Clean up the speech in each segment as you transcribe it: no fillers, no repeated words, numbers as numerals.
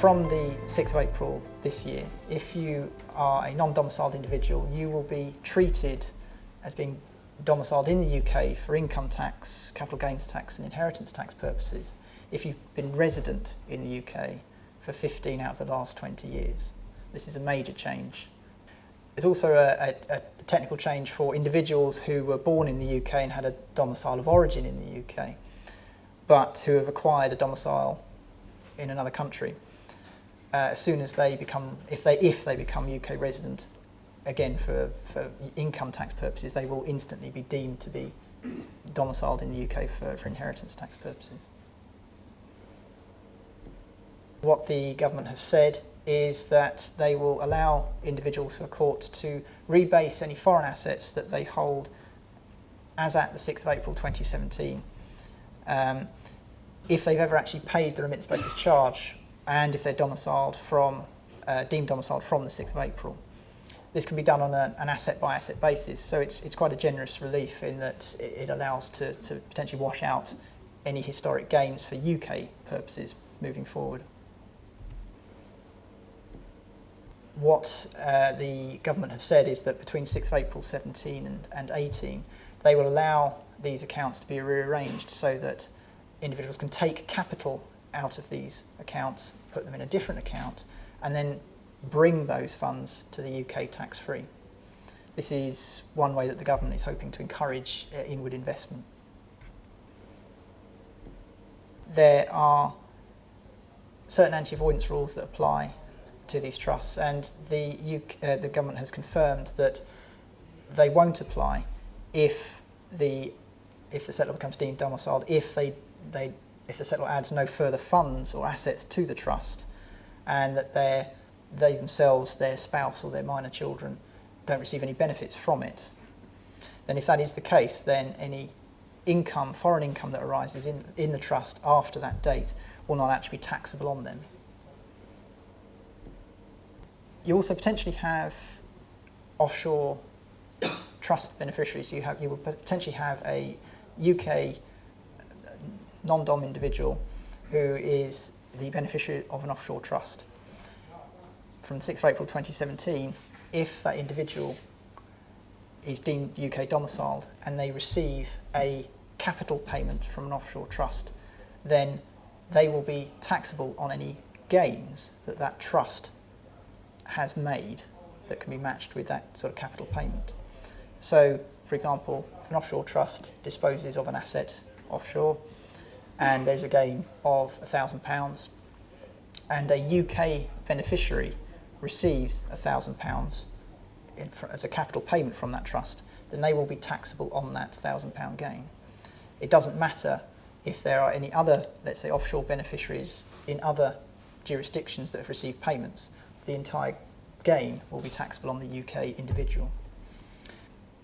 From the 6th of April this year, if you are a non-domiciled individual, you will be treated as being domiciled in the UK for income tax, capital gains tax and inheritance tax purposes if you've been resident in the UK for 15 out of the last 20 years. This is a major change. There's also a technical change for individuals who were born in the UK and had a domicile of origin in the UK, but who have acquired a domicile in another country. As soon as they become, if they become UK resident, again for income tax purposes, they will instantly be deemed to be domiciled in the UK for inheritance tax purposes. What the government have said is that they will allow individuals who are caught to rebase any foreign assets that they hold as at the 6th of April 2017 if they've ever actually paid the remittance basis charge and if they're domiciled from, deemed domiciled from the 6th of April. This can be done on an asset-by-asset basis, so it's quite a generous relief in that it allows to potentially wash out any historic gains for UK purposes moving forward. What the government have said is that between 6th of April 17 and 18, they will allow these accounts to be rearranged so that individuals can take capital out of these accounts, put them in a different account, and then bring those funds to the UK tax-free. This is one way that the government is hoping to encourage inward investment. There are certain anti-avoidance rules that apply to these trusts, and the government has confirmed that they won't apply if the settlor becomes deemed domiciled, if the settlor adds no further funds or assets to the trust, and that they themselves, their spouse or their minor children don't receive any benefits from it. Then if that is the case, then any income, foreign income that arises in the trust after that date will not actually be taxable on them. You also potentially have offshore trust beneficiaries. You will potentially have a UK non-dom individual who is the beneficiary of an offshore trust. From the 6th of April 2017, if that individual is deemed UK domiciled and they receive a capital payment from an offshore trust, then they will be taxable on any gains that that trust has made that can be matched with that sort of capital payment. So, for example, if an offshore trust disposes of an asset offshore and there's a gain of £1,000 and a UK beneficiary receives £1,000 as a capital payment from that trust, then they will be taxable on that £1,000 gain. It doesn't matter if there are any other, let's say, offshore beneficiaries in other jurisdictions that have received payments. The entire gain will be taxable on the UK individual.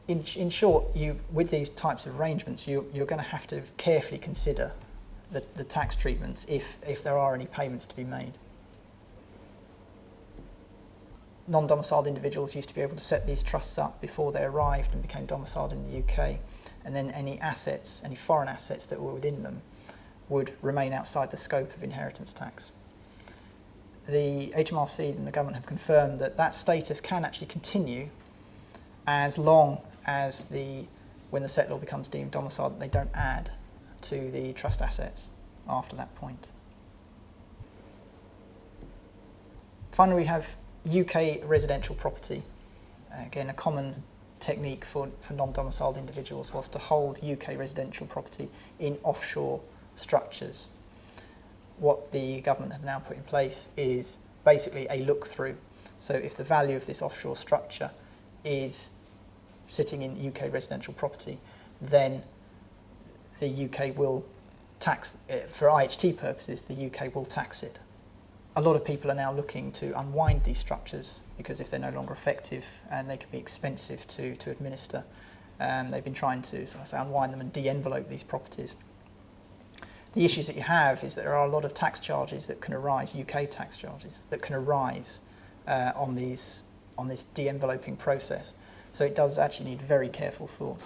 In short, with these types of arrangements, you're going to have to carefully consider the tax treatments if there are any payments to be made. Non-domiciled individuals used to be able to set these trusts up before they arrived and became domiciled in the UK, and then any assets, any foreign assets that were within them would remain outside the scope of inheritance tax. The HMRC and the government have confirmed that that status can actually continue as long as when the settlor becomes deemed domiciled, they don't add to the trust assets after that point. Finally, we have UK residential property. Again, a common technique for non-domiciled individuals was to hold UK residential property in offshore structures. What the government have now put in place is basically a look-through. So if the value of this offshore structure is sitting in UK residential property, then the UK will tax it. For IHT purposes, the UK will tax it. A lot of people are now looking to unwind these structures because if they're no longer effective and they can be expensive to administer, they've been trying to, so I say, unwind them and de-envelope these properties. The issues that you have is that there are a lot of tax charges that can arise, UK tax charges, that can arise on this de-enveloping process. So it does actually need very careful thought.